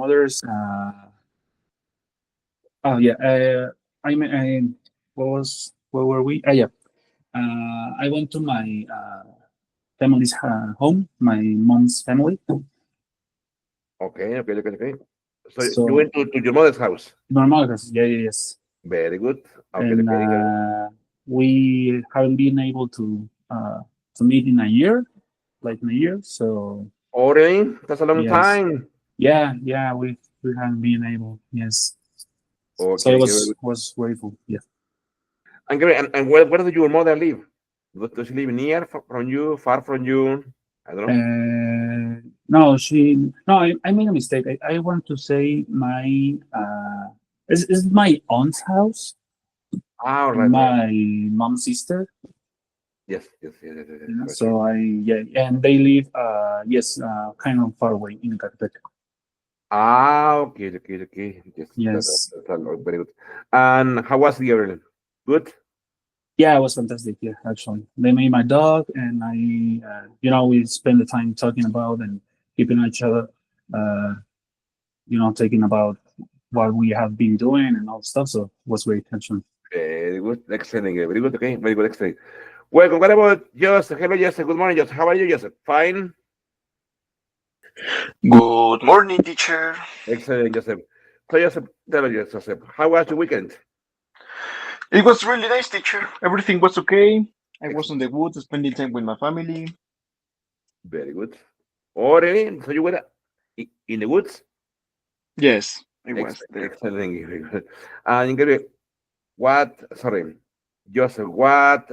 mother's. Oh yeah. I where were we? Yeah. I went to my family's home, my mom's family. Okay, okay, okay, okay. So you So went to your mother's house. normal, yeah, yeah, yes. Very good. Okay, And okay. we haven't been able to meet in a year, like in a year. So Oh, really? That's a long yes, time. yeah, yeah, we haven't been able. Yes, so Okay, it okay, very good. was grateful. Yeah. And great. And where does your mother live? Does she live near from you, far from you? I don't know. No, no, I made a mistake. I want to say my is my aunt's house, Ah, all right, all right. my mom's sister. Yes, yes, yes, yes, yes, yes, You know, got you. so yeah, and they live yes, kind of far away in Catepec. Ah, okay, okay, okay. Yes, Yes, that's very good. And how was the other? Good? yeah, it was fantastic. Yeah, actually, they made my dog, and we spend the time talking about and keeping each other, uh, talking about what we have been doing and all stuff. So it was great, actually. Very good. Excellent. Very good. Okay, very good. Excellent. Well, what about Joseph? Hello, Joseph. Good morning, Joseph. How are you, Joseph? Fine. Good morning, teacher. Excellent, Joseph. So, Joseph, tell us, Joseph, how was your weekend? It was really nice, teacher. Everything was okay. I was in Excellent. the woods spending time with my family. Very good. Oh, really? So you were in the woods? Yes, I was Excellent. there. Excellent. Very good. And Ingrid, what, sorry, Joseph, what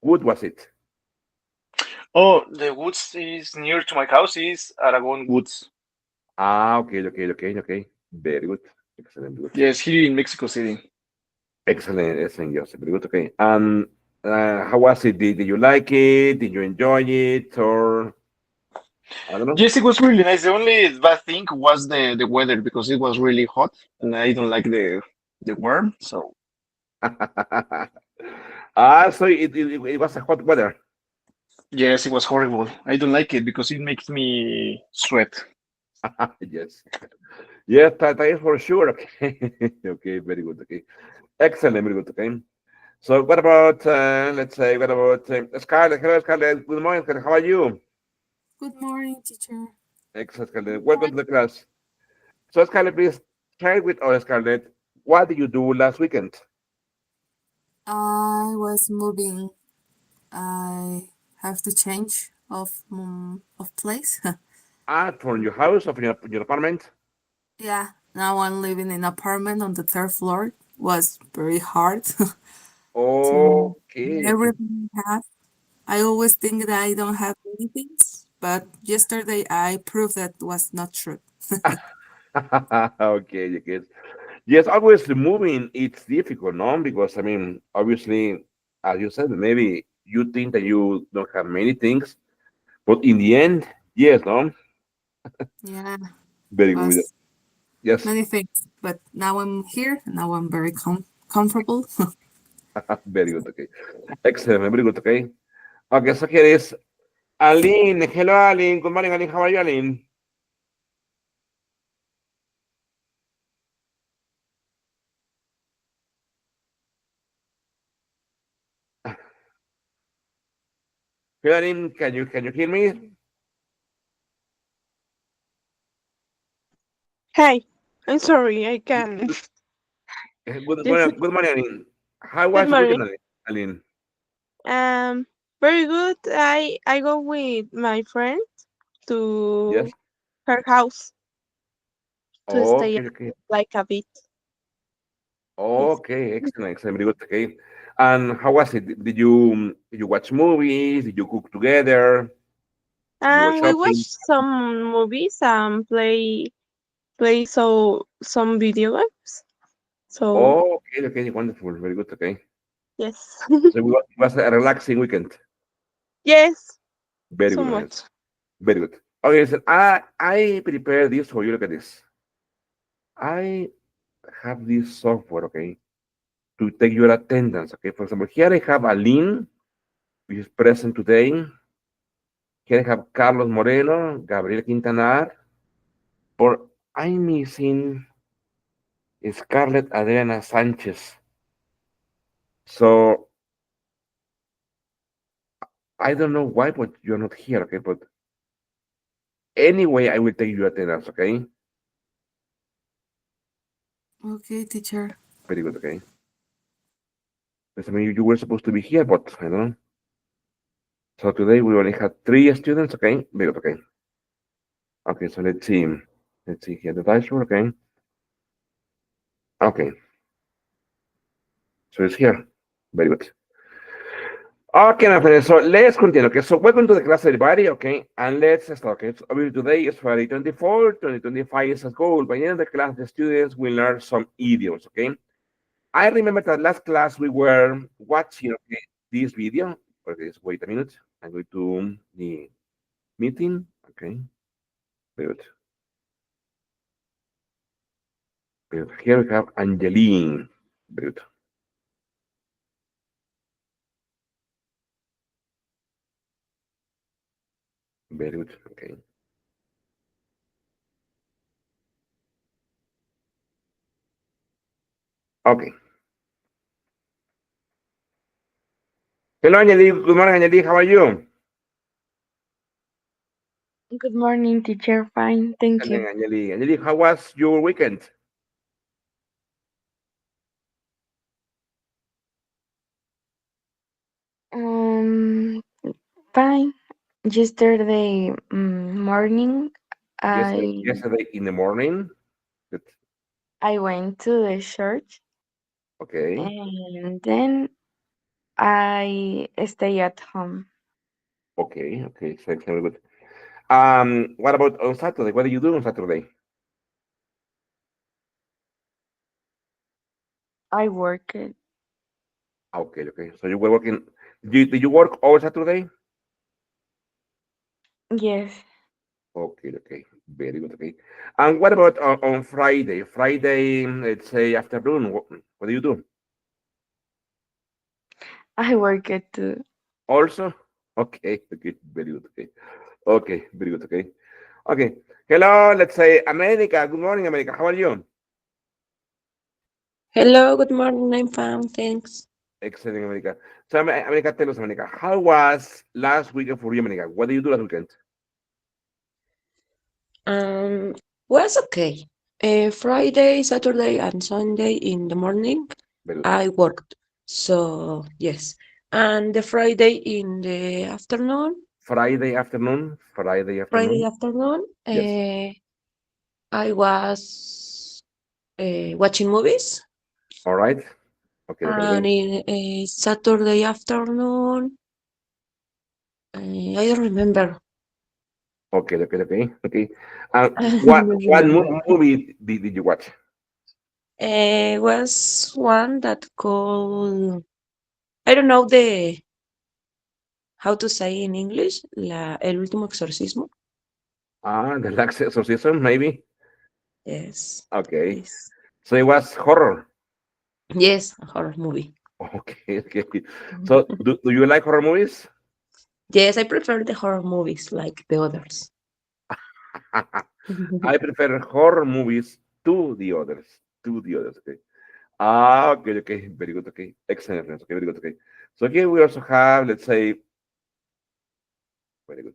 wood was it? Oh, the woods is near to my house. Is Aragon Woods. Ah, okay, okay, okay, okay. Very good. Excellent. Good. Yes, here in Mexico City. Excellent, excellent, Joseph. Very good. Okay. And how was it? Did you like it? Did you enjoy it? Or I don't know. Yes, it was really nice. The only bad thing was the weather because it was really hot, and I don't like the warm. So So it was a hot weather. yes, it was horrible. I don't like it because it makes me sweat. Yes. Yes, that is for sure. Okay. Okay, very good. Okay. Excellent, very good. Okay. So what about, let's say, what about Scarlett? Hello, Scarlett. Good morning, Scarlett. How are you? Good morning, teacher. Excellent, Scarlett. Welcome to the class. So, Scarlett, please share with us, Scarlett, what did you do last weekend? I was moving. I have to change of place. From your house or from your apartment? Yeah, now I'm living in apartment on the third floor. Was very hard to Okay, okay. everything I have. I always think that I don't have many things, but yesterday I proved that was not true. Okay, okay. Yes, obviously moving it's difficult, no? Because I mean, obviously, as you said, maybe you think that you don't have many things, but in the end, yes, no? Yeah, Very good. was Yes, many things, but now I'm here. And now I'm very comfortable. very good. Okay, excellent. Very good. Okay. Okay, so here is Aline. Hello, Aline. Good morning, Aline. How are you, Aline? Hello, Aline. Can you hear me? Hi, I'm sorry, I can. Good Yes, morning. Good morning, Aline. How good was your morning. weekend, Aline? Very good. I go with my friend Yes. to her house to stay Okay, okay. like a bit. Yes. Okay, excellent, excellent, very good. Okay, and how was it? Did you watch movies? Did you cook together? Did you go We shopping? watch some movies and play some video games. So Oh, okay, okay, wonderful, very good. Okay, yes, so it was a relaxing weekend. yes, Very so good, Alex. much. Very good. Okay, so I prepared this for you. Look at this. I have this software, okay, to take your attendance. Okay, for example, here I have Aline, which is present today. Here I have Carlos Moreno, Gabriel Quintanar. I'm missing Scarlett Adriana Sanchez. So I don't know why, but you're not here, okay? But anyway, I will take your attendance, okay? Okay, teacher. Very good, okay? Because I mean, you were supposed to be here, but I don't know. So today we only had 3 students, okay? Very good, okay? Okay, so let's see. Let's see here the dashboard, okay? Okay. So it's here. Very good. Okay, my friends, so let's continue. Okay, so welcome to the class, everybody. Okay, and let's start. Okay, so obviously today is Friday 24, 2025 is a goal. By the end of the class, the students will learn some idioms. Okay, I remember that last class we were watching this video. Okay, just wait a minute. I'm going to the meeting. Okay, good. Good. Here we have Angeline. Good. Very good. Okay. Okay. Hello, Angeline. Good morning, Angeline. How are you? Good morning, teacher. Fine, thank Excellent, you. Angeline. Angeline, how was your weekend? Um, Fine. Yesterday morning, I Yesterday in the morning. Good. I went to the church Okay. and then I stay at home. Okay. Okay. Thanks. Very good. What about on Saturday? What do you do on Saturday? I work. Okay. Okay. So you were working. Did you work all Saturday? Yes, Okay. Okay. Very good. Okay. And what about on Friday? Friday, let's say afternoon. What do you do? I work it too. Also. Okay. Okay. Very good. Okay. Okay. Very good. Okay. Okay. Hello. Let's say America. Good morning, America. How are you? Hello, good morning. I'm fine, thanks. Excellent, America. So, America, tell us, America, how was last weekend for you, America? What did you do last weekend? Um, was okay. Friday, Saturday, and Sunday in the morning, Very good. I worked. So yes, and the Friday in the afternoon, Friday afternoon. Friday Friday afternoon. afternoon, Yes. I was watching movies, All right. Okay, okay, and okay. in Saturday afternoon, I don't remember. Okay, okay, okay. Okay. I What don't what remember. movie did you watch? Was one that called I don't know the how to say in English, el último exorcismo. The Last Exorcism, maybe. Yes, Okay. this. So it was horror. Yes, a horror movie. Okay, okay. So do you like horror movies? Yes, I prefer the horror movies like the others. I prefer horror movies to the others. To the others. Okay. Ah, okay, okay, very good, okay, excellent, friends, okay, very good, okay. So here we also have, let's say, very good.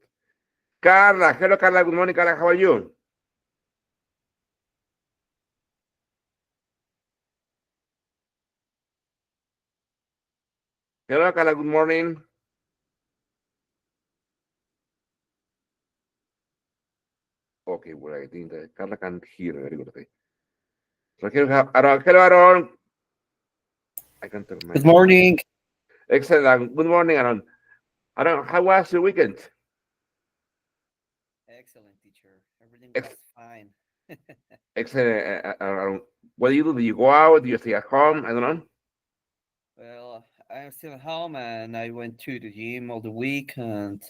Carla, hello, Carla, good morning, Carla, how are you? Hello, Carla, good morning. Okay, well, I think that Carla can't hear, very good, okay. So here we have Aaron, hello, Aaron. I can turn my, Good morning. excellent, good morning, Aaron. Aaron, how was your weekend? Excellent, teacher. Everything Ex was fine. excellent, Aaron. What do you do? Do you go out? Do you stay at home? I don't know. Well, I'm still at home and I went to the gym all the week and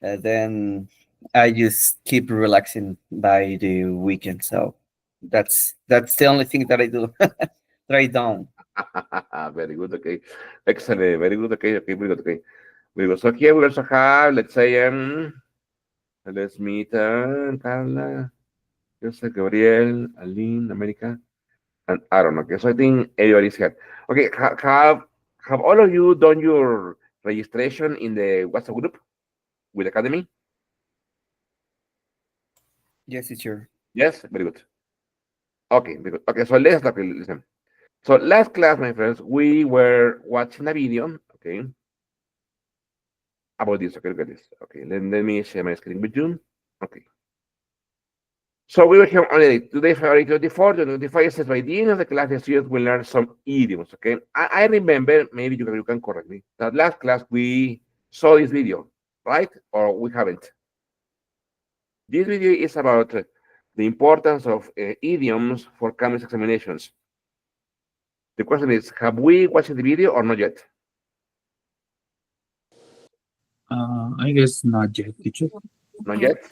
then I just keep relaxing by the weekend. So that's the only thing that I do. that I don't. Very good, okay. Excellent, very good, okay, okay, very good, okay. Very good. So here we also have, let's say, let's meet Carla. Joseph, Gabriel, Aline, America, and Aaron. Okay, so I think everybody's here. Okay, have all of you done your registration in the WhatsApp group with Academy? Yes, teacher. Yes, very good. Okay, very good. Okay, so let's listen. So last class, my friends, we were watching a video, okay, about this. Okay, look at this. Okay, let me share my screen with you. Okay. So we were here only today, February 24, 2025 says by the end of the class, the students will learn some idioms, okay? I remember, maybe you can correct me, that last class we saw this video, right? Or we haven't. This video is about the importance of idioms for Cambridge examinations. The question is, have we watched the video or not yet? I guess not yet, teacher. Not No. yet?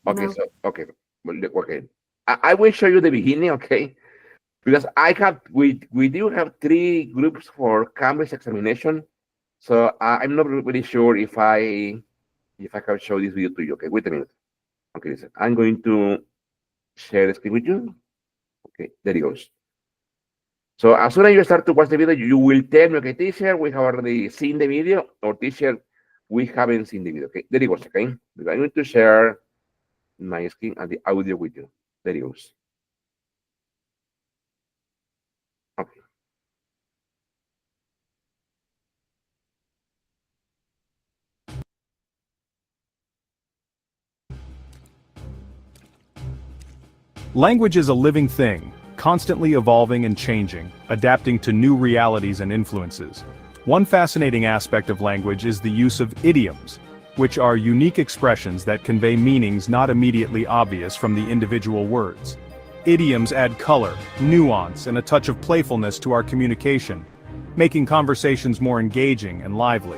Okay, No. so, okay. Well, okay. I will show you the beginning, okay? Because we do have 3 groups for Cambridge examination. So I'm not really sure if I can show this video to you. Okay, wait a minute. Okay, listen. I'm going to share the screen with you. Okay, there it goes. So as soon as you start to watch the video, you will tell me, okay, teacher, we have already seen the video, or teacher, we haven't seen the video. Okay, there it goes. Okay, I'm going to share my screen and the audio with you. There it goes. Okay. Language is a living thing, constantly evolving and changing, adapting to new realities and influences. One fascinating aspect of language is the use of idioms, which are unique expressions that convey meanings not immediately obvious from the individual words. Idioms add color, nuance, and a touch of playfulness to our communication, making conversations more engaging and lively.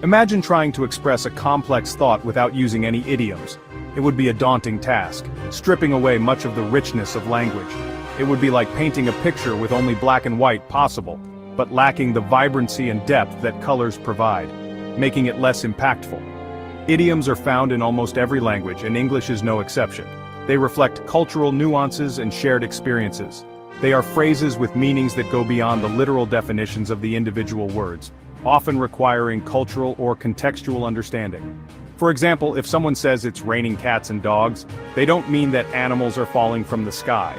Imagine trying to express a complex thought without using any idioms. It would be a daunting task, stripping away much of the richness of language. It would be like painting a picture with only black and white possible, but lacking the vibrancy and depth that colors provide, making it less impactful. Idioms are found in almost every language, and English is no exception. They reflect cultural nuances and shared experiences. They are phrases with meanings that go beyond the literal definitions of the individual words, often requiring cultural or contextual understanding. For example, if someone says it's raining cats and dogs, they don't mean that animals are falling from the sky.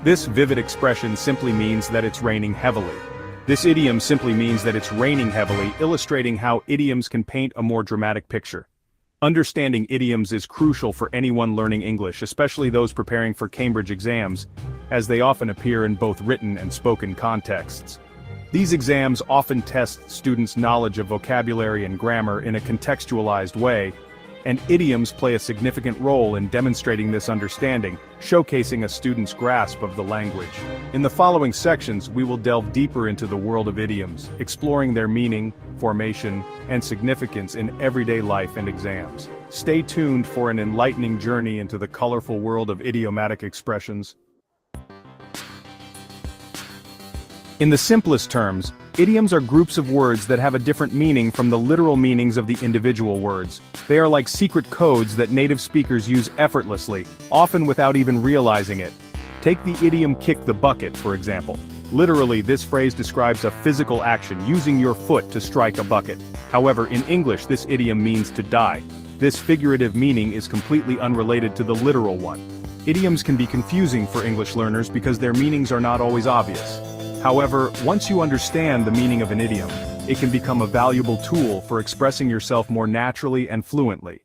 This vivid expression simply means that it's raining heavily. This idiom simply means that it's raining heavily, illustrating how idioms can paint a more dramatic picture. Understanding idioms is crucial for anyone learning English, especially those preparing for Cambridge exams, as they often appear in both written and spoken contexts. These exams often test students' knowledge of vocabulary and grammar in a contextualized way, and idioms play a significant role in demonstrating this understanding, showcasing a student's grasp of the language. In the following sections, we will delve deeper into the world of idioms, exploring their meaning, formation, and significance in everyday life and exams. Stay tuned for an enlightening journey into the colorful world of idiomatic expressions. In the simplest terms, idioms are groups of words that have a different meaning from the literal meanings of the individual words. They are like secret codes that native speakers use effortlessly, often without even realizing it. Take the idiom kick the bucket, for example. Literally, this phrase describes a physical action, using your foot to strike a bucket. However, in English, this idiom means to die. This figurative meaning is completely unrelated to the literal one. Idioms can be confusing for English learners because their meanings are not always obvious. However, once you understand the meaning of an idiom, it can become a valuable tool for expressing yourself more naturally and fluently.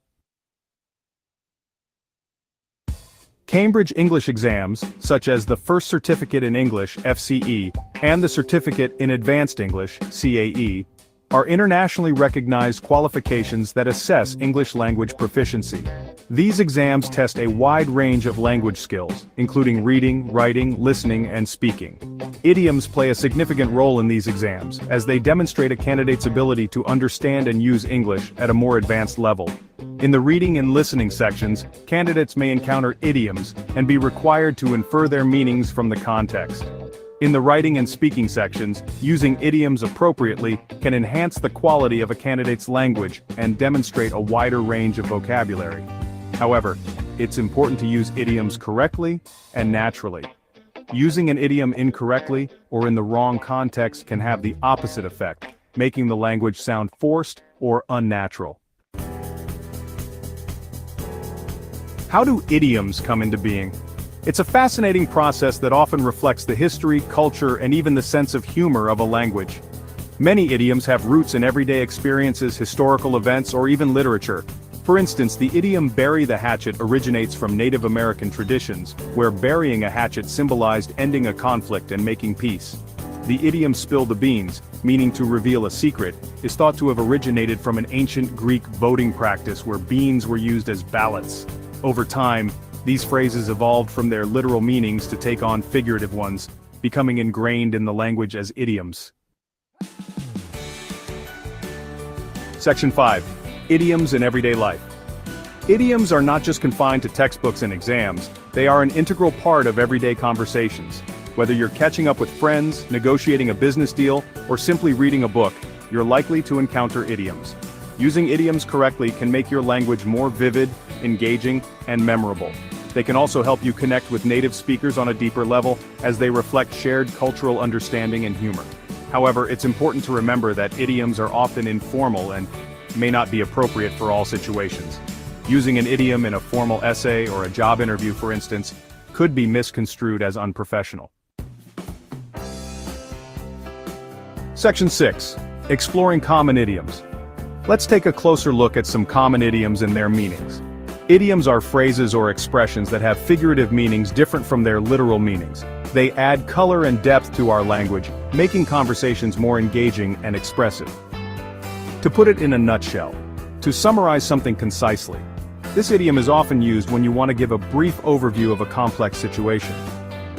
Cambridge English exams, such as the First Certificate in English (FCE) and the Certificate in Advanced English (CAE), are internationally recognized qualifications that assess English language proficiency. These exams test a wide range of language skills, including reading, writing, listening, and speaking. Idioms play a significant role in these exams, as they demonstrate a candidate's ability to understand and use English at a more advanced level. In the reading and listening sections, candidates may encounter idioms and be required to infer their meanings from the context. In the writing and speaking sections, using idioms appropriately can enhance the quality of a candidate's language and demonstrate a wider range of vocabulary. However, it's important to use idioms correctly and naturally. Using an idiom incorrectly or in the wrong context can have the opposite effect, making the language sound forced or unnatural. How do idioms come into being? It's a fascinating process that often reflects the history, culture, and even the sense of humor of a language. Many idioms have roots in everyday experiences, historical events, or even literature. For instance, the idiom "bury the hatchet" originates from Native American traditions, where burying a hatchet symbolized ending a conflict and making peace. The idiom "spill the beans," meaning to reveal a secret, is thought to have originated from an ancient Greek voting practice where beans were used as ballots. Over time, these phrases evolved from their literal meanings to take on figurative ones, becoming ingrained in the language as idioms. Section 5. Idioms in everyday life. Idioms are not just confined to textbooks and exams, they are an integral part of everyday conversations. Whether you're catching up with friends, negotiating a business deal, or simply reading a book, you're likely to encounter idioms. Using idioms correctly can make your language more vivid, engaging, and memorable. They can also help you connect with native speakers on a deeper level, as they reflect shared cultural understanding and humor. However, it's important to remember that idioms are often informal and may not be appropriate for all situations. Using an idiom in a formal essay or a job interview, for instance, could be misconstrued as unprofessional. Section 6. Exploring common idioms. Let's take a closer look at some common idioms and their meanings. Idioms are phrases or expressions that have figurative meanings different from their literal meanings. They add color and depth to our language, making conversations more engaging and expressive. To put it in a nutshell, to summarize something concisely, this idiom is often used when you want to give a brief overview of a complex situation.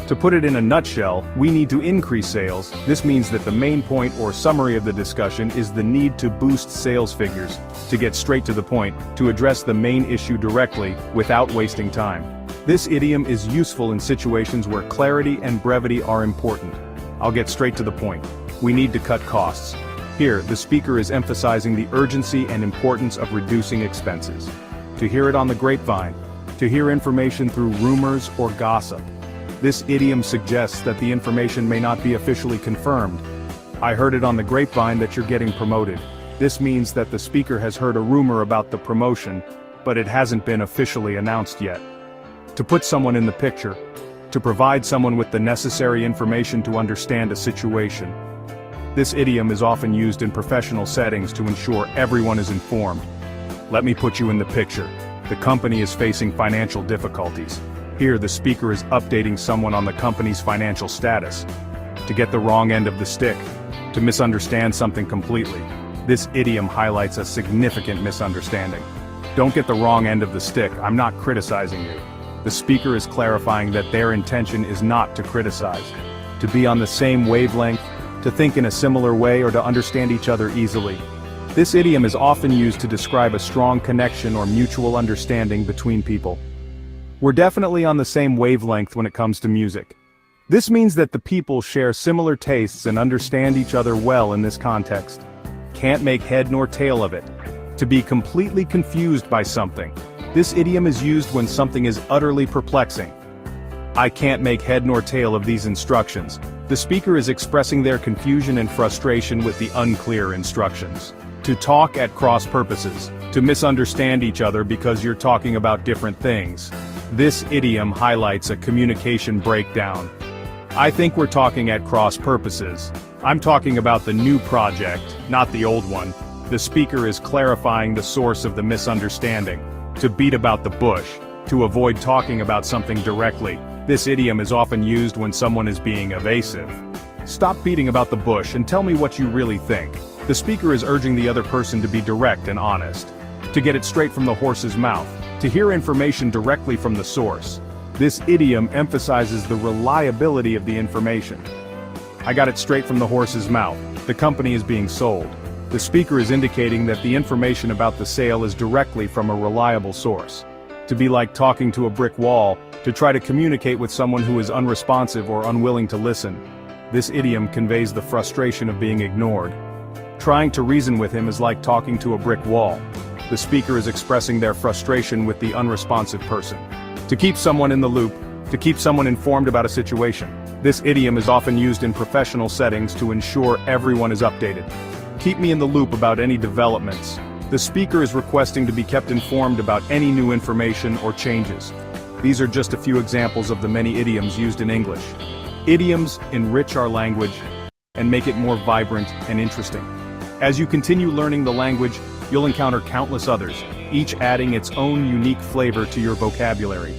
To put it in a nutshell, we need to increase sales. This means that the main point or summary of the discussion is the need to boost sales figures, to get straight to the point, to address the main issue directly, without wasting time. This idiom is useful in situations where clarity and brevity are important. I'll get straight to the point. We need to cut costs. Here, the speaker is emphasizing the urgency and importance of reducing expenses. To hear it on the grapevine, to hear information through rumors or gossip. This idiom suggests that the information may not be officially confirmed. I heard it on the grapevine that you're getting promoted. This means that the speaker has heard a rumor about the promotion, but it hasn't been officially announced yet. To put someone in the picture, to provide someone with the necessary information to understand a situation. This idiom is often used in professional settings to ensure everyone is informed. Let me put you in the picture. The company is facing financial difficulties. Here, the speaker is updating someone on the company's financial status. To get the wrong end of the stick, to misunderstand something completely. This idiom highlights a significant misunderstanding. Don't get the wrong end of the stick, I'm not criticizing you. The speaker is clarifying that their intention is not to criticize, to be on the same wavelength, to think in a similar way, or to understand each other easily. This idiom is often used to describe a strong connection or mutual understanding between people. We're definitely on the same wavelength when it comes to music. This means that the people share similar tastes and understand each other well in this context. Can't make head nor tail of it. To be completely confused by something. This idiom is used when something is utterly perplexing. I can't make head nor tail of these instructions. The speaker is expressing their confusion and frustration with the unclear instructions. To talk at cross purposes. To misunderstand each other because you're talking about different things. This idiom highlights a communication breakdown. I think we're talking at cross purposes. I'm talking about the new project, not the old one. The speaker is clarifying the source of the misunderstanding. To beat about the bush. To avoid talking about something directly. This idiom is often used when someone is being evasive. Stop beating about the bush and tell me what you really think. The speaker is urging the other person to be direct and honest. To get it straight from the horse's mouth. To hear information directly from the source. This idiom emphasizes the reliability of the information. I got it straight from the horse's mouth. The company is being sold. The speaker is indicating that the information about the sale is directly from a reliable source. To be like talking to a brick wall, to try to communicate with someone who is unresponsive or unwilling to listen. This idiom conveys the frustration of being ignored. Trying to reason with him is like talking to a brick wall. the speaker is expressing their frustration with the unresponsive person. To keep someone in the loop, to keep someone informed about a situation. This idiom is often used in professional settings to ensure everyone is updated. Keep me in the loop about any developments. The speaker is requesting to be kept informed about any new information or changes. These are just a few examples of the many idioms used in English. Idioms enrich our language and make it more vibrant and interesting. As you continue learning the language, you'll encounter countless others, each adding its own unique flavor to your vocabulary.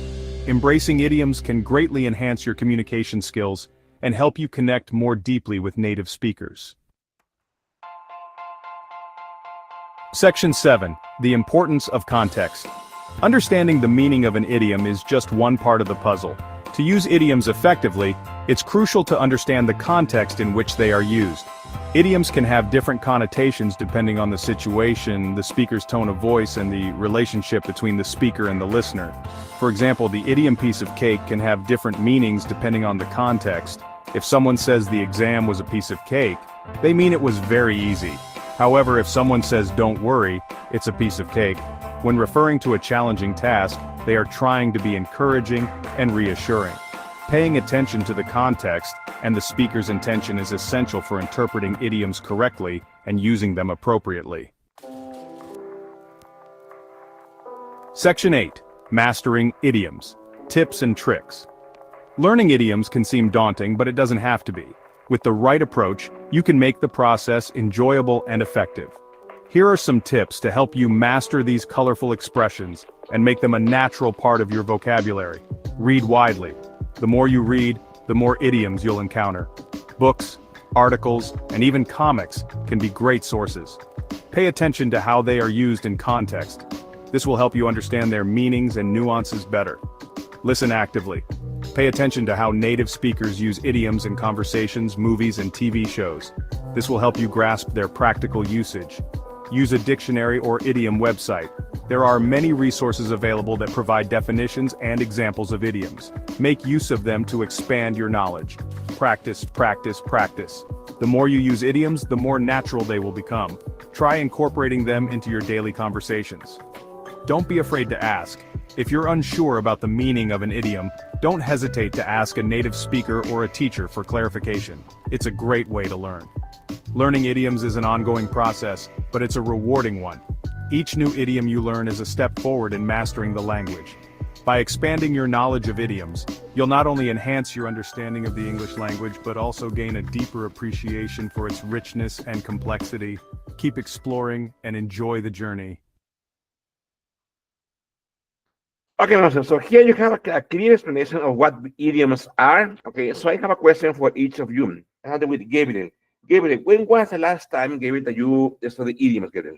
Embracing idioms can greatly enhance your communication skills and help you connect more deeply with native speakers. Section 7. The importance of context. Understanding the meaning of an idiom is just one part of the puzzle. To use idioms effectively, it's crucial to understand the context in which they are used. Idioms can have different connotations depending on the situation, the speaker's tone of voice, and the relationship between the speaker and the listener. For example, the idiom piece of cake can have different meanings depending on the context. If someone says the exam was a piece of cake, they mean it was very easy. However, if someone says don't worry, it's a piece of cake, when referring to a challenging task, they are trying to be encouraging and reassuring. Paying attention to the context and the speaker's intention is essential for interpreting idioms correctly and using them appropriately. Section 8. Mastering idioms. Tips and tricks. Learning idioms can seem daunting, but it doesn't have to be. With the right approach, you can make the process enjoyable and effective. Here are some tips to help you master these colorful expressions and make them a natural part of your vocabulary. Read widely. The more you read, the more idioms you'll encounter. Books, articles, and even comics can be great sources. Pay attention to how they are used in context. This will help you understand their meanings and nuances better. Listen actively. Pay attention to how native speakers use idioms in conversations, movies, and TV shows. This will help you grasp their practical usage. Use a dictionary or idiom website. There are many resources available that provide definitions and examples of idioms. Make use of them to expand your knowledge. Practice, practice, practice. The more you use idioms, the more natural they will become. Try incorporating them into your daily conversations. Don't be afraid to ask. If you're unsure about the meaning of an idiom, don't hesitate to ask a native speaker or a teacher for clarification. It's a great way to learn. Learning idioms is an ongoing process, but it's a rewarding one. Each new idiom you learn is a step forward in mastering the language. By expanding your knowledge of idioms, you'll not only enhance your understanding of the English language, but also gain a deeper appreciation for its richness and complexity. Keep exploring and enjoy the journey. Okay, Marcel, so here you have a clear explanation of what idioms are. Okay, so I have a question for each of you. I have it with Gabriel. Gabriel, when was the last time, Gabriel, that you studied idioms, Gabriel?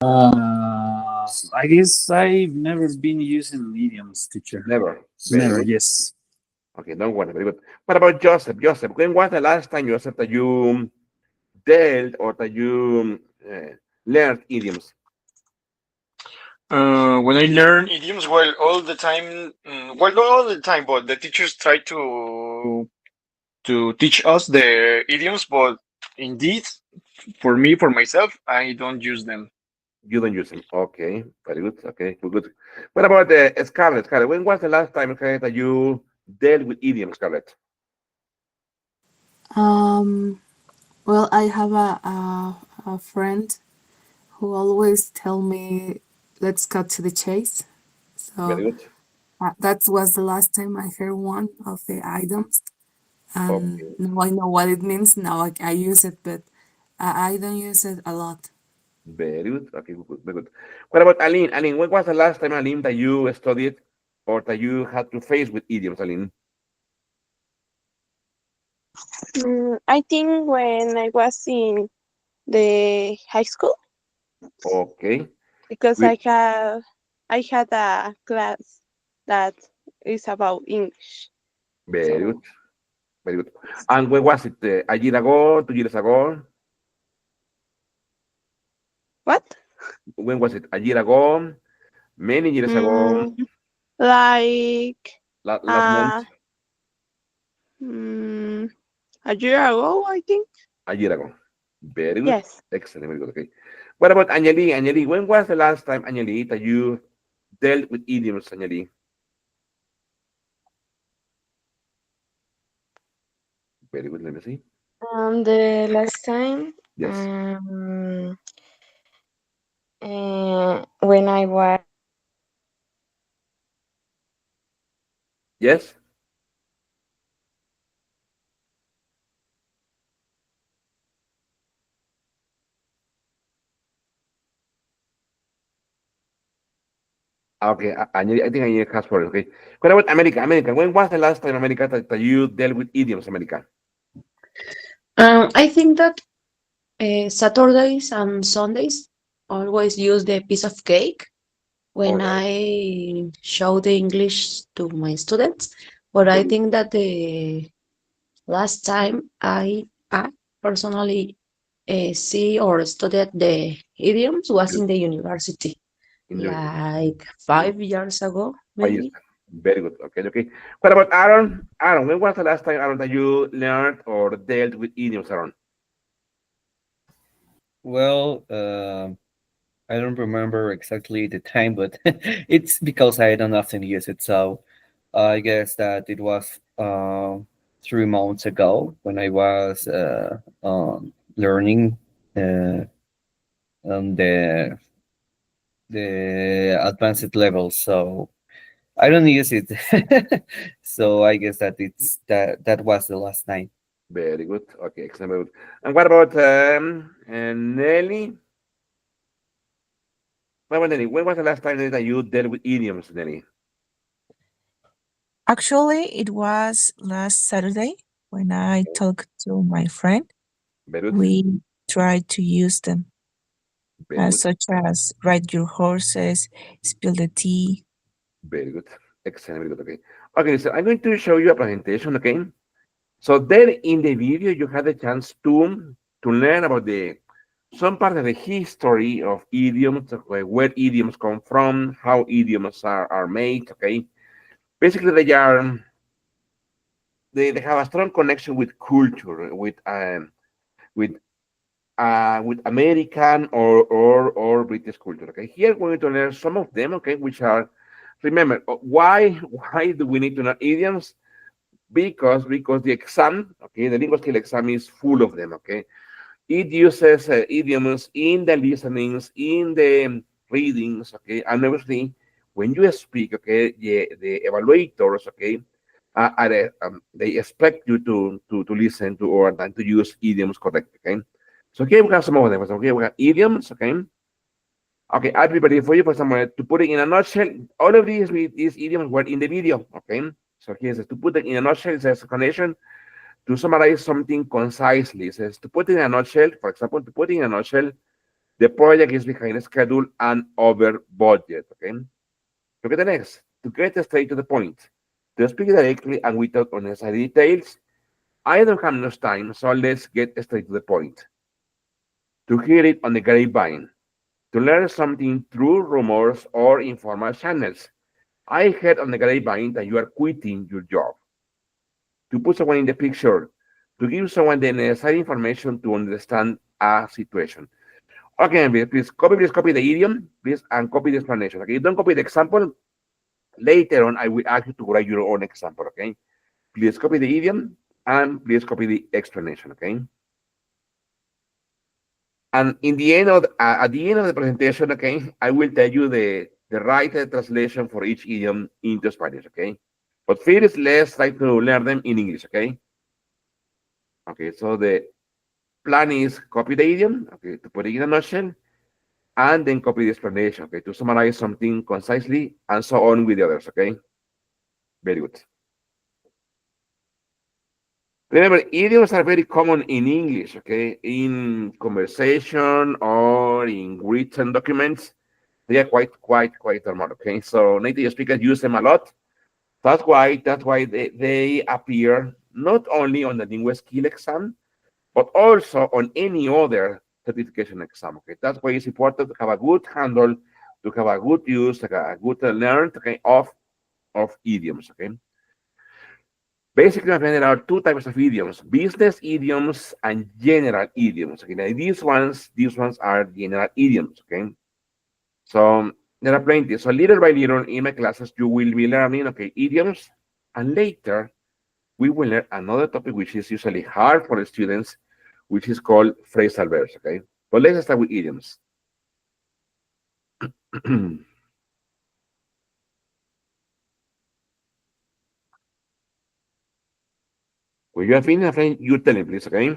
I guess I've never been using idioms, teacher. Never. Very Never, good. yes. Okay, don't worry. Very good. What about Joseph? Joseph, when was the last time, Joseph, that you dealt or that you learned idioms? When I learn idioms, well, all the time, well, not all the time, but the teachers try to teach us the idioms, but indeed, for me, for myself, I don't use them. You don't use them. Okay, very good. Okay, good. What about Scarlett? Scarlett, when was the last time, Scarlett, that you dealt with idioms, Scarlett? Well, I have a friend who always tell me, let's cut to the chase. Very So good. that was the last time I heard one of the items. And Okay, now I know what it means. Now I use it, but I don't use it a lot. very good. Okay, good, very good. What about Aline? Aline, when was the last time, Aline, that you studied or that you had to face with idioms, Aline? I think when I was in the high school, Okay, because good. I had a class that is about English. Very So good. Very good. And when was it? A year ago, 2 years ago? what? When was it? A year ago? Many years ago? Like Last month? a year ago, I think. A year ago. Very good. Yes. Excellent. Very good. Okay. What about Anjali? Anjali, when was the last time, Anjali, that you dealt with idioms, Anjali? Very good. Let me see. The last time, Yes. when I was Yes. Okay, Anjali, I think Anjali has for it. Okay. What about America? America, when was the last time, America, that you dealt with idioms, America? I think that Saturdays and Sundays always use the piece of cake All when right. I show the English to my students. But I Very, think that the last time I personally see or studied the idioms was good. in the university, In the like good. 5 years ago, Oh, yes. maybe. Very good. Okay, okay. What about Aaron? Aaron, when was the last time, Aaron, that you learned or dealt with idioms, Aaron? Well, I don't remember exactly the time, but it's because I don't often use it. So I guess that it was 3 months ago when I was learning uh, on the advanced level. So I don't use it. So I guess that that was the last time. Very good. Okay, excellent. Very good. And what about Nelly? What about Nelly? When was the last time that you dealt with idioms, Nelly? Actually, it was last Saturday when I talked to my friend. Very good. We tried to use them, Very good. such as ride your horses, spill the tea. Very good. Excellent. Very good. Okay. Okay, so I'm going to show you a presentation, okay? So there in the video, you had a chance to learn about the some part of the history of idioms, where idioms come from, how idioms are made, okay? Basically, they have a strong connection with culture, with with American or British culture. Okay, here we're going to learn some of them. Okay, which are, remember, why do we need to know idioms? Because the exam, okay, the lingual skill exam is full of them. Okay, it uses idioms in the listenings, in the readings. Okay, and obviously when you speak, okay, the evaluators, okay, they expect you to listen to or and to use idioms correctly. Okay, so here we have some of them. So here we have idioms. Okay, okay, I prepared for you for some to put it in a nutshell. All of these idioms were in the video. Okay, so here it says to put it in a nutshell. It says connection to summarize something concisely. It says to put it in a nutshell. For example, to put it in a nutshell, the project is behind schedule and over budget. Okay, look at the next. To get straight to the point, to speak directly and without unnecessary details. I don't have much time, so let's get straight to the point. To hear it on the grapevine, to learn something through rumors or informal channels. I heard on the grapevine that you are quitting your job. To put someone in the picture, to give someone the necessary information to understand a situation. Okay, please copy the idiom, please, and copy the explanation. Okay, don't copy the example. Later on, I will ask you to write your own example. Okay, please copy the idiom and please copy the explanation. Okay. And in the end of at the end of the presentation, okay, I will tell you the right translation for each idiom into Spanish, okay? But first, let's try to learn them in English, okay? Okay, so the plan is copy the idiom, okay, to put it in a nutshell, and then copy the explanation, okay, to summarize something concisely, and so on with the others, okay? Very good. Remember, idioms are very common in English, okay? In conversation or in written documents, they are quite normal. Okay, so native speakers use them a lot. That's why they appear not only on the Linguaskill exam, but also on any other certification exam. Okay, that's why it's important to have a good handle, to have a good use, like a good learn, okay, of idioms. Okay, Basically, my friend, there are two types of idioms: business idioms and general idioms. Okay, now these ones are general idioms. Okay, so there are plenty. So little by little in my classes, you will be learning, okay, idioms, and later we will learn another topic which is usually hard for the students, which is called phrasal verbs. Okay, but let's start with idioms. When you are finished, my friend, you tell me, please. Okay.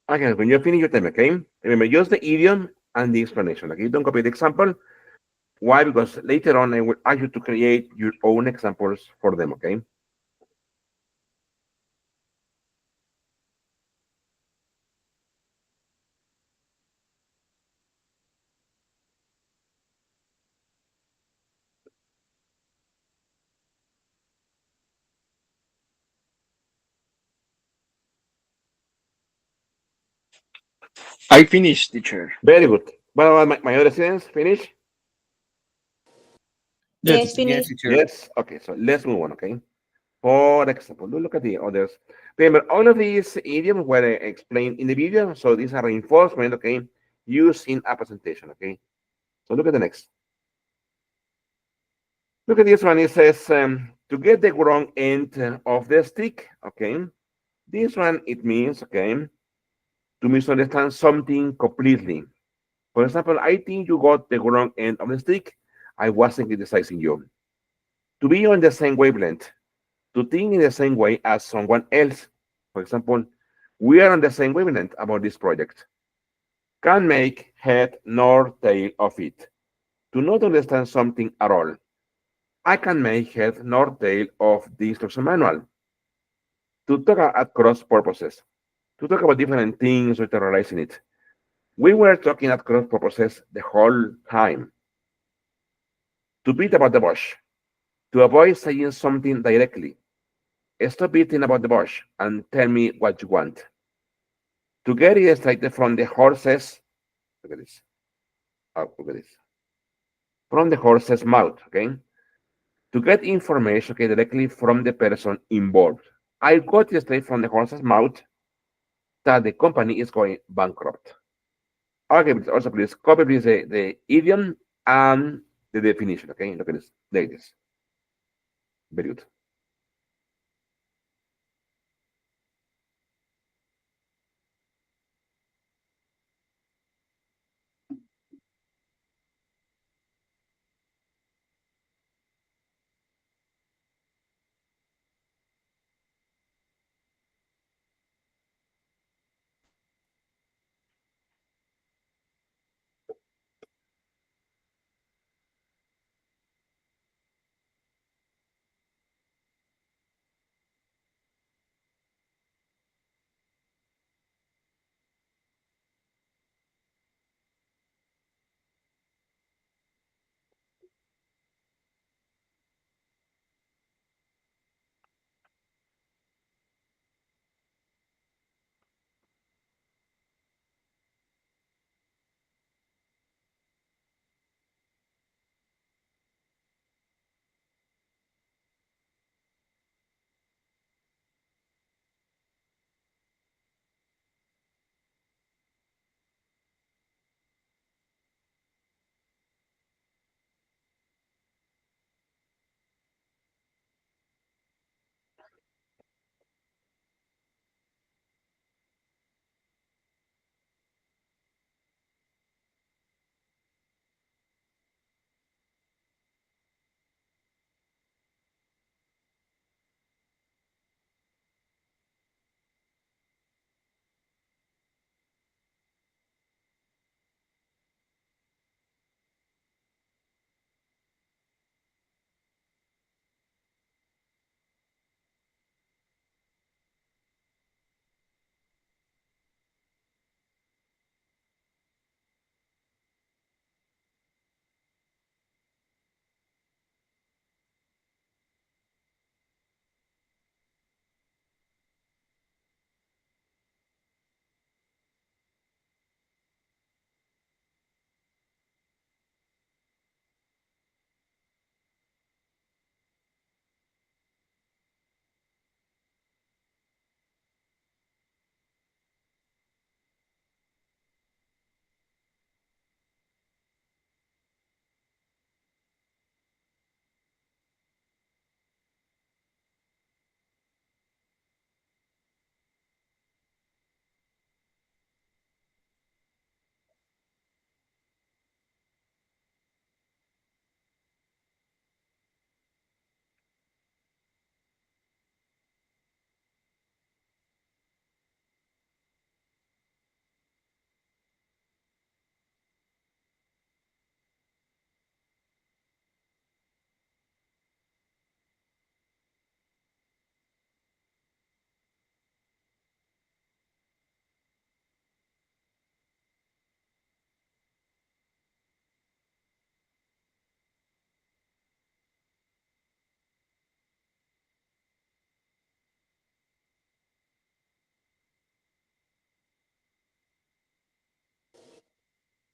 Okay, when you finish your time, okay? Remember, just the idiom and the explanation. Okay, don't copy the example. Why? Because later on I will ask you to create your own examples for them. Okay. I finished, teacher. Very good. What about my other students? Finish? Yeah, Yes, teacher. Yes, finish. teacher. Yes. Okay. So let's move on. Okay. For example, look at the others. Remember, all of these idioms were explained in the video. So these are reinforcement. Okay. Used in a presentation. Okay. So look at the next. Look at this one. It says to get the wrong end of the stick. Okay. This one it means to misunderstand something completely. For example, I think you got the wrong end of the stick. I wasn't criticizing you. To be on the same wavelength, to think in the same way as someone else. For example, we are on the same wavelength about this project. Can make head nor tail of it. To not understand something at all, I can make head nor tail of the instruction manual. To talk at cross purposes, to talk about different things without realizing it. We were talking at cross purposes the whole time. To beat about the bush, to avoid saying something directly. Stop beating about the bush and tell me what you want. To get it straight from the horse's, look at this. Oh, look at this. From the horse's mouth, okay? To get information, okay, directly from the person involved. I got it straight from the horse's mouth that the company is going bankrupt. Okay, but also please copy please the idiom and the definition, okay? Look at this, like this. Very good.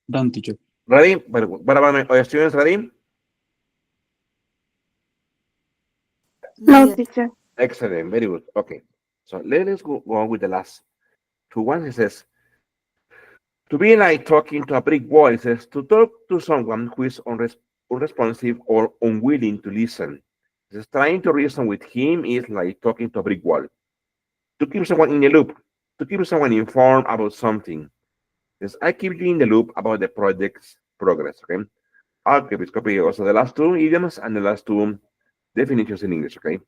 Done, teacher. Ready? What about my students? Ready? No, Yeah. teacher. Excellent. Very good. Okay. So let's go on with the last two ones. It says, to be like talking to a brick wall. It says, to talk to someone who is unresponsive or unwilling to listen. It says, trying to reason with him is like talking to a brick wall. To keep someone in the loop. To keep someone informed about something. Yes, I keep you in the loop about the project's progress. Okay. Okay, please copy also the last two idioms and the last two definitions in English. Okay.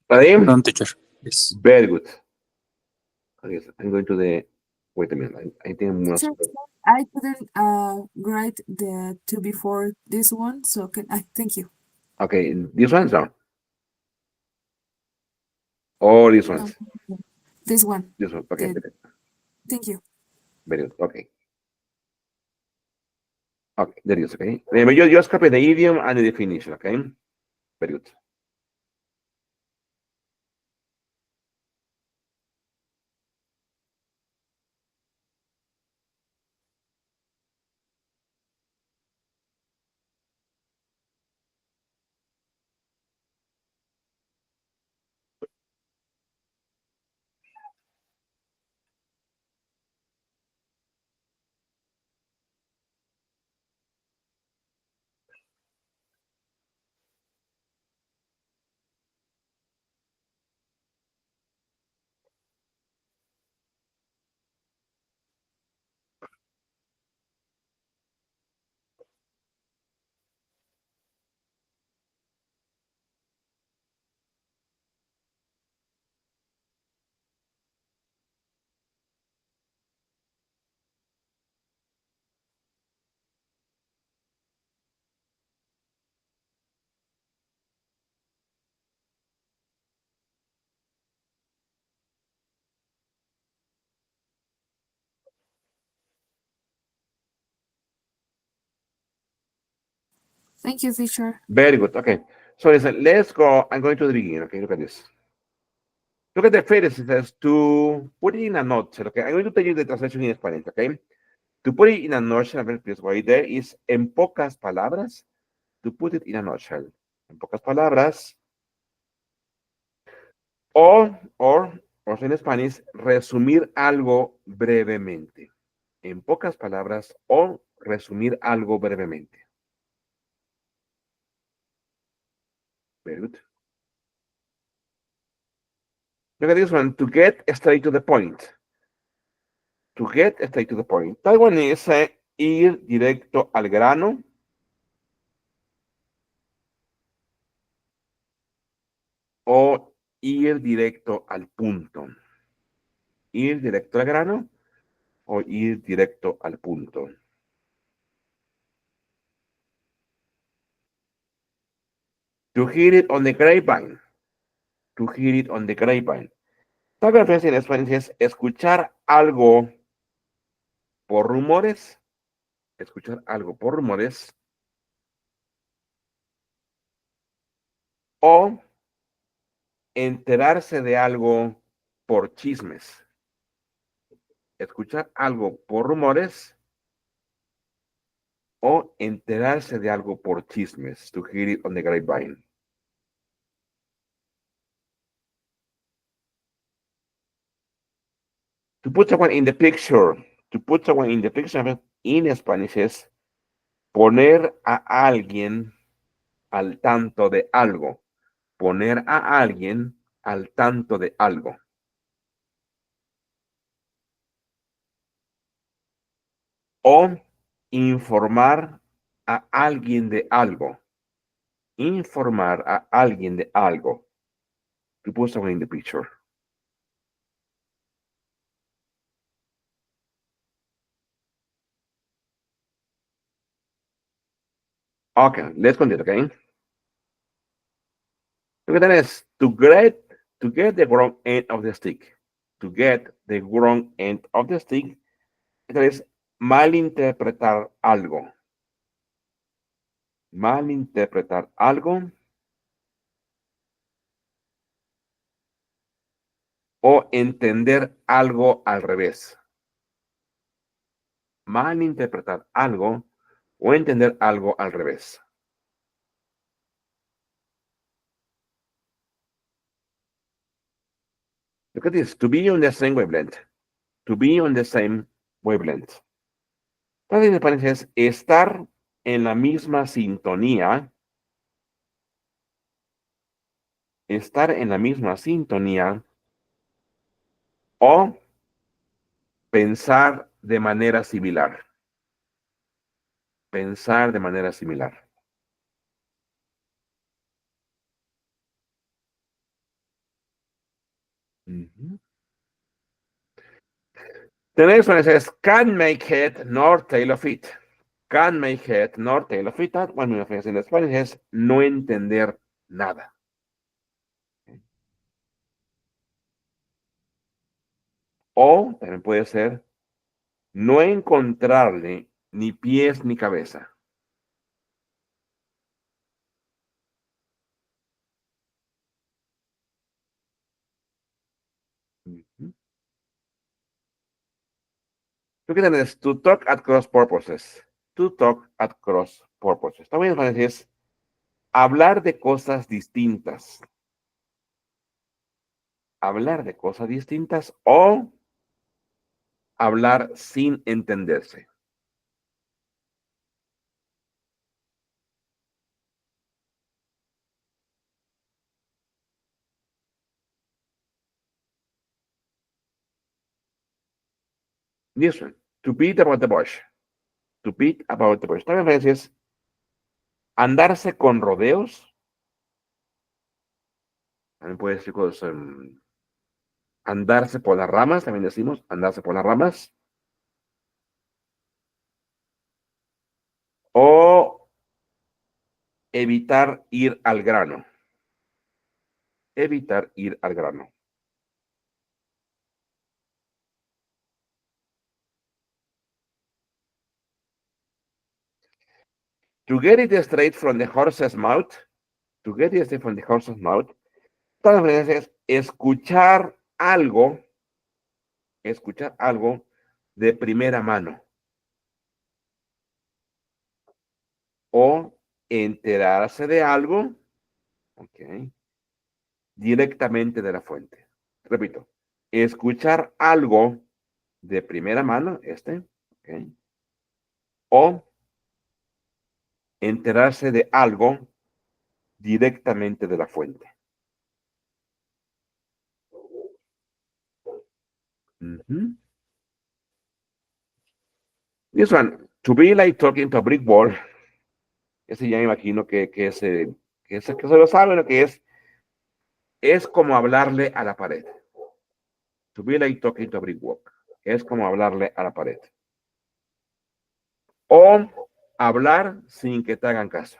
Ready? Done, teacher. Yes. Very good. Okay, so I'm going to the. Wait a minute. I think I'm Teacher, I couldn't write the two before this one, so can I thank you. Okay, this one's on. Or this No, one's. this one. This one. Okay. The, thank you. Very good. Okay. Okay, there it is. Okay. Remember, you just copy the idiom and the definition. Okay. Very good. Thank you, teacher. Very good. Okay. So listen, let's go. I'm going to the beginning. Okay. Look at this. Look at the phrase. It says to put it in a nutshell. Okay. I'm going to tell you the translation in Spanish. Okay. To put it in a nutshell, a ver, please, right there is en pocas palabras. To put it in a nutshell. En pocas palabras. O en Spanish, resumir algo brevemente. En pocas palabras, o resumir algo brevemente. Very good. Look at this one. To get straight to the point. To get straight to the point. Tal one es ir directo al grano. O ir directo al punto. Ir directo al grano o ir directo al punto. To hear it on the grapevine. To hear it on the grapevine. Tal referencia en español es escuchar algo por rumores. Escuchar algo por rumores. O enterarse de algo por chismes. Escuchar algo por rumores o enterarse de algo por chismes. To hear it on the grapevine. To put someone in the picture. To put someone in the picture in Spanish es poner a alguien al tanto de algo. Poner a alguien al tanto de algo. O informar a alguien de algo. Informar a alguien de algo. To put someone in the picture. Okay, let's continue, okay? Look at this. To get the wrong end of the stick. To get the wrong end of the stick. Entonces, malinterpretar algo. Malinterpretar algo. O entender algo al revés. Malinterpretar algo o entender algo al revés. Look at this. To be on the same wavelength. To be on the same wavelength. Entonces, me parece es estar en la misma sintonía. Estar en la misma sintonía. O pensar de manera similar. Pensar de manera similar. The next one says, can't make head nor tail of it. Can't make head nor tail of it. That one, my friends, in Spanish es no entender nada. O también puede ser no encontrarle ni pies ni cabeza. Look at this, to talk at cross purposes. To talk at cross purposes. También es hablar de cosas distintas. Hablar de cosas distintas o hablar sin entenderse. This one, to beat about the bush. To beat about the bush. También es andarse con rodeos. También puede decir cosas, andarse por las ramas, también decimos andarse por las ramas. O evitar ir al grano. Evitar ir al grano. To get it straight from the horse's mouth. To get it straight from the horse's mouth. Todas las veces es escuchar algo de primera mano. O enterarse de algo, ok, directamente de la fuente. Repito, escuchar algo de primera mano, ok, o enterarse de algo directamente de la fuente. This one, to be like talking to a brick wall. Ese ya me imagino que se lo sabe lo que es como hablarle a la pared. To be like talking to a brick wall. Es como hablarle a la pared. O hablar sin que te hagan caso.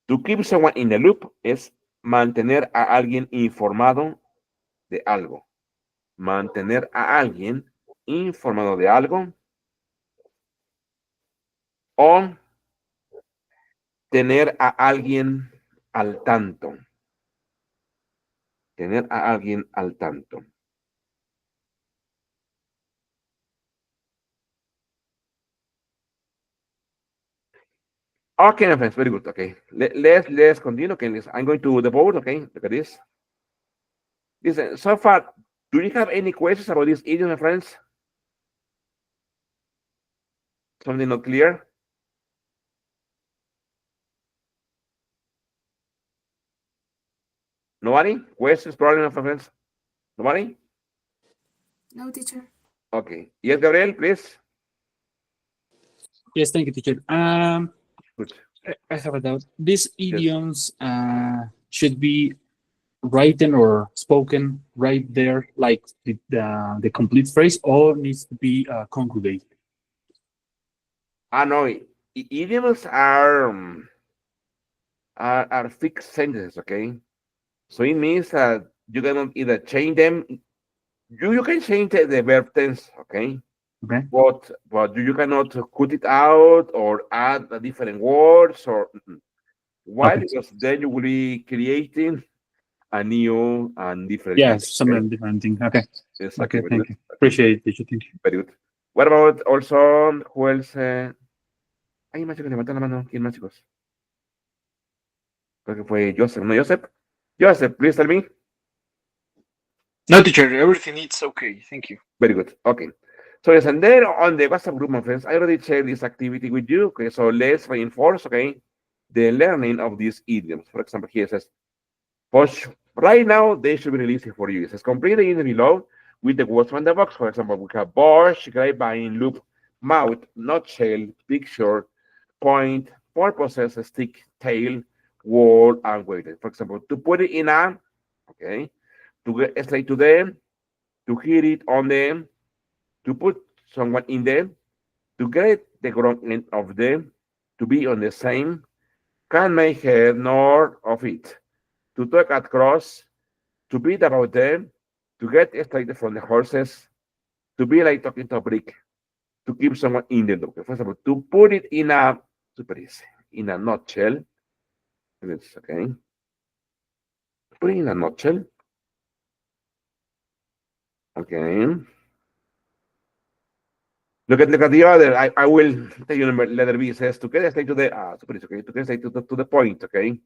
To keep someone in the loop es mantener a alguien informado de algo. Mantener a alguien informado de algo. O tener a alguien al tanto. Tener a alguien al tanto. Okay, my friends, very good. Okay, let's continue. Okay, I'm going to the board. Okay, look at this. Listen, so far, do you have any questions about this idiom, my friends? Something not clear? Nobody? Questions, problems, my friends? Nobody? No, teacher. Okay. Yes, Gabriel, please. Yes, thank you, teacher. Good. I have a doubt. These idioms should be written or spoken right there, like the complete phrase, or needs to be conjugate. No, idioms are fixed sentences, okay? So it means that you cannot either change them. You can change the verb tense, okay? Okay. But you cannot cut it out or add a different words or why? Okay. Because then you will be creating a new and different. Yes, some different thing. Okay. Exactly. Okay, thank you. Appreciate it, teacher. Thank you. Very good. What about also who else? Hay más chicos, levantan la mano. ¿Quién más, chicos? Creo que fue Joseph, ¿no, Joseph? Joseph, please tell me. No, teacher, everything is okay. Thank you. Very good. Okay. So yes, and then on the WhatsApp group, my friends, I already shared this activity with you. Okay, so let's reinforce, okay, the learning of these idioms. For example, here it says, right now they should be released for you. It says, complete the idiom below with the words from the box. For example, we have borscht, grapevine, loop, mouth, nutshell, picture, point, purposes, stick, tail, wall, and weighted. For example, to put it in a, okay, to get straight to them, to hit it on them, to put someone in them, to get the wrong end of them, to be on the same, can make head nor of it, to talk across, to beat about them, to get straight from the horses, to be like talking to a brick, to keep someone in the loop. For example, to put it in a super easy, in a nutshell. It's okay. Put it in a nutshell. Okay. Look at the other. I will tell you letter B says to get straight to the super easy, okay. To get straight to the point, okay.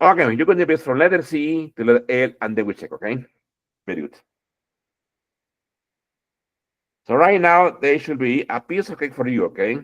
Okay, you can do from letter C to letter L and then we check, okay? Very good. So right now there should be a piece of cake for you, okay?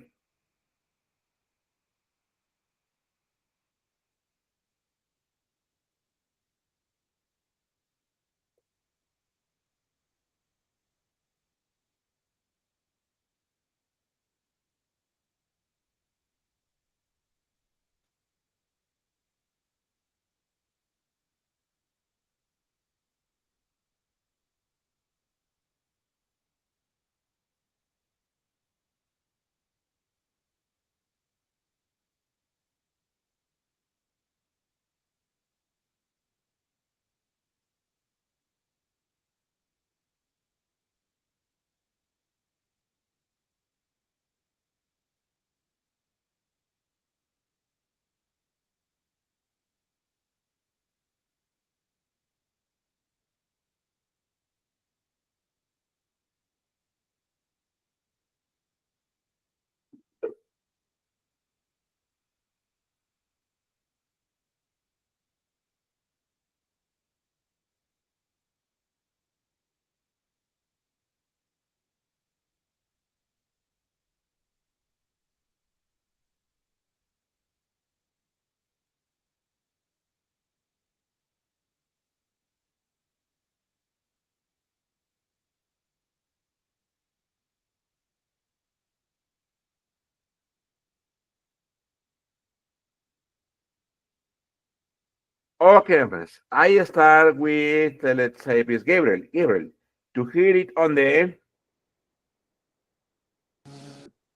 Okay, friends. I start with, let's say, please, Gabriel. Gabriel, to hear it on the,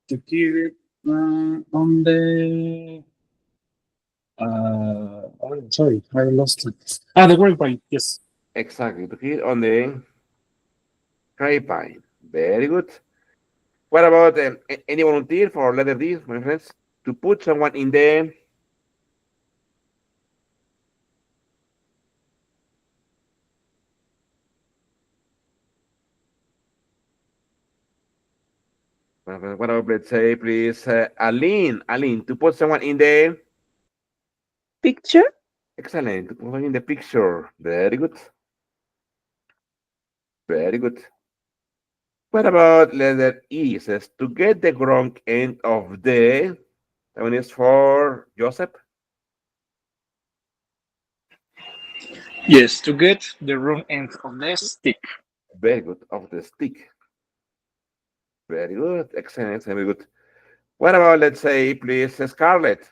To keep it on the oh, sorry, I lost it. The grapevine. Yes. exactly, to hear it on the grapevine. Very good. What about any volunteer for letter D, my friends? To put someone in the, what about, let's say, please, Aline, to put someone in the, Picture? excellent, to put someone in the picture. Very good. Very good. What about letter E? It says to get the wrong end of the, that one is for Joseph. Yes, to get the wrong end of the stick. Very good. Of the stick. Very good. Excellent. Very good. What about, let's say, please, Scarlett?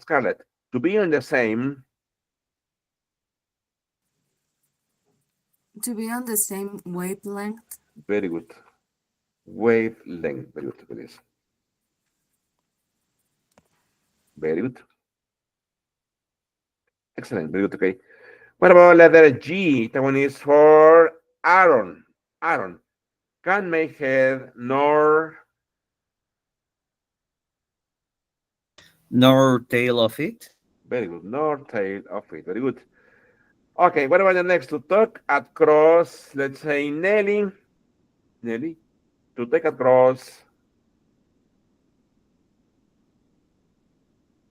Scarlett, to be on the same. To be on the same wavelength. Very good. Wavelength. Very good. Please. Very good. Excellent. Very good. Okay. What about letter G? That one is for Aaron. Aaron, can make head nor. Nor tail of it. Very good. Nor tail of it. Very good. Okay, what about the next? To talk across, let's say, Nelly. Nelly, to take across.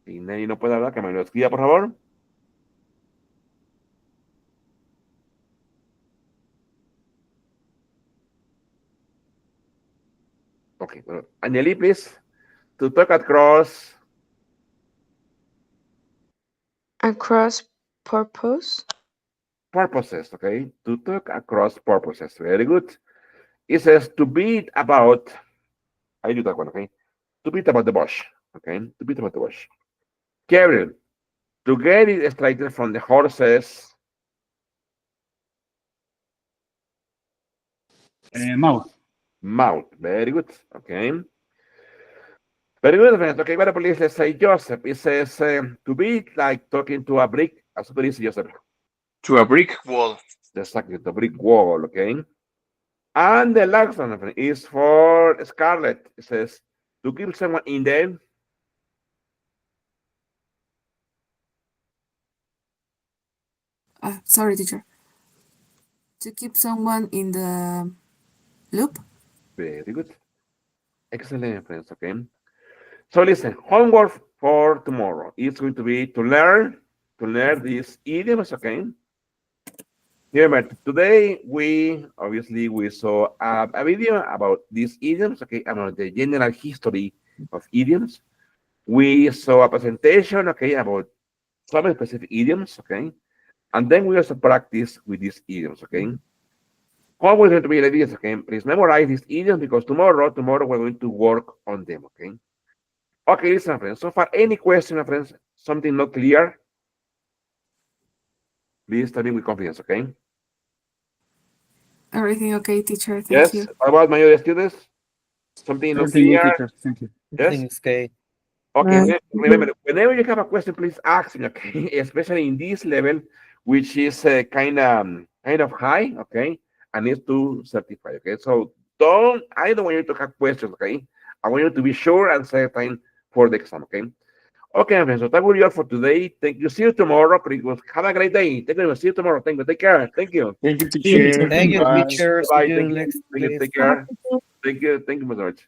Si Nelly no puede hablar, que me lo escriba, por favor. Okay, well, Nelly, please. To talk across. Across purpose. Purposes, okay? To talk across purposes. Very good. It says to be about. I do that one, okay? To beat about the bush, okay? To beat about the bush. Gabriel, to get it extracted from the horse's Mouth. mouth. Very good, okay? Very good, friends. Okay, well, please, let's say Joseph. It says to be like talking to a brick. As what is Joseph? To a brick wall. Exactly, the brick wall, okay? And the last one is for Scarlett. It says to keep someone in the Sorry, teacher. To keep someone in the loop? very good. Excellent, friends, okay? So listen, homework for tomorrow is going to be to learn these idioms, okay? Remember, today we saw a video about these idioms, okay, about the general history of idioms. We saw a presentation, okay, about some specific idioms, okay, and then we also practice with these idioms, okay. Homework is going to be like this, okay. Please memorize these idioms because tomorrow we're going to work on them, okay. Okay, listen, friends. So far, any question, friends? Something not clear? Please tell me with confidence, okay? Everything okay, teacher? Thank Yes. you. What about my other students? Something not Everything good, clear? teacher. Thank you. Yes. Everything is okay. Okay. Remember, whenever you have a question, please ask me, okay? Especially in this level, which is kind of high, okay? I need to certify, okay? So I don't want you to have questions, okay? I want you to be sure and certain for the exam, okay? Okay, friends, so that will be all for today. Thank you. See you tomorrow. Have a great day. Thank you. See you tomorrow. Thank you. Take care. Thank you. Thank you, See you, teacher. Thank you, Bye. teacher. See Bye. you Thank you. next Thank you. week. Take care. Thank you. Thank you very much.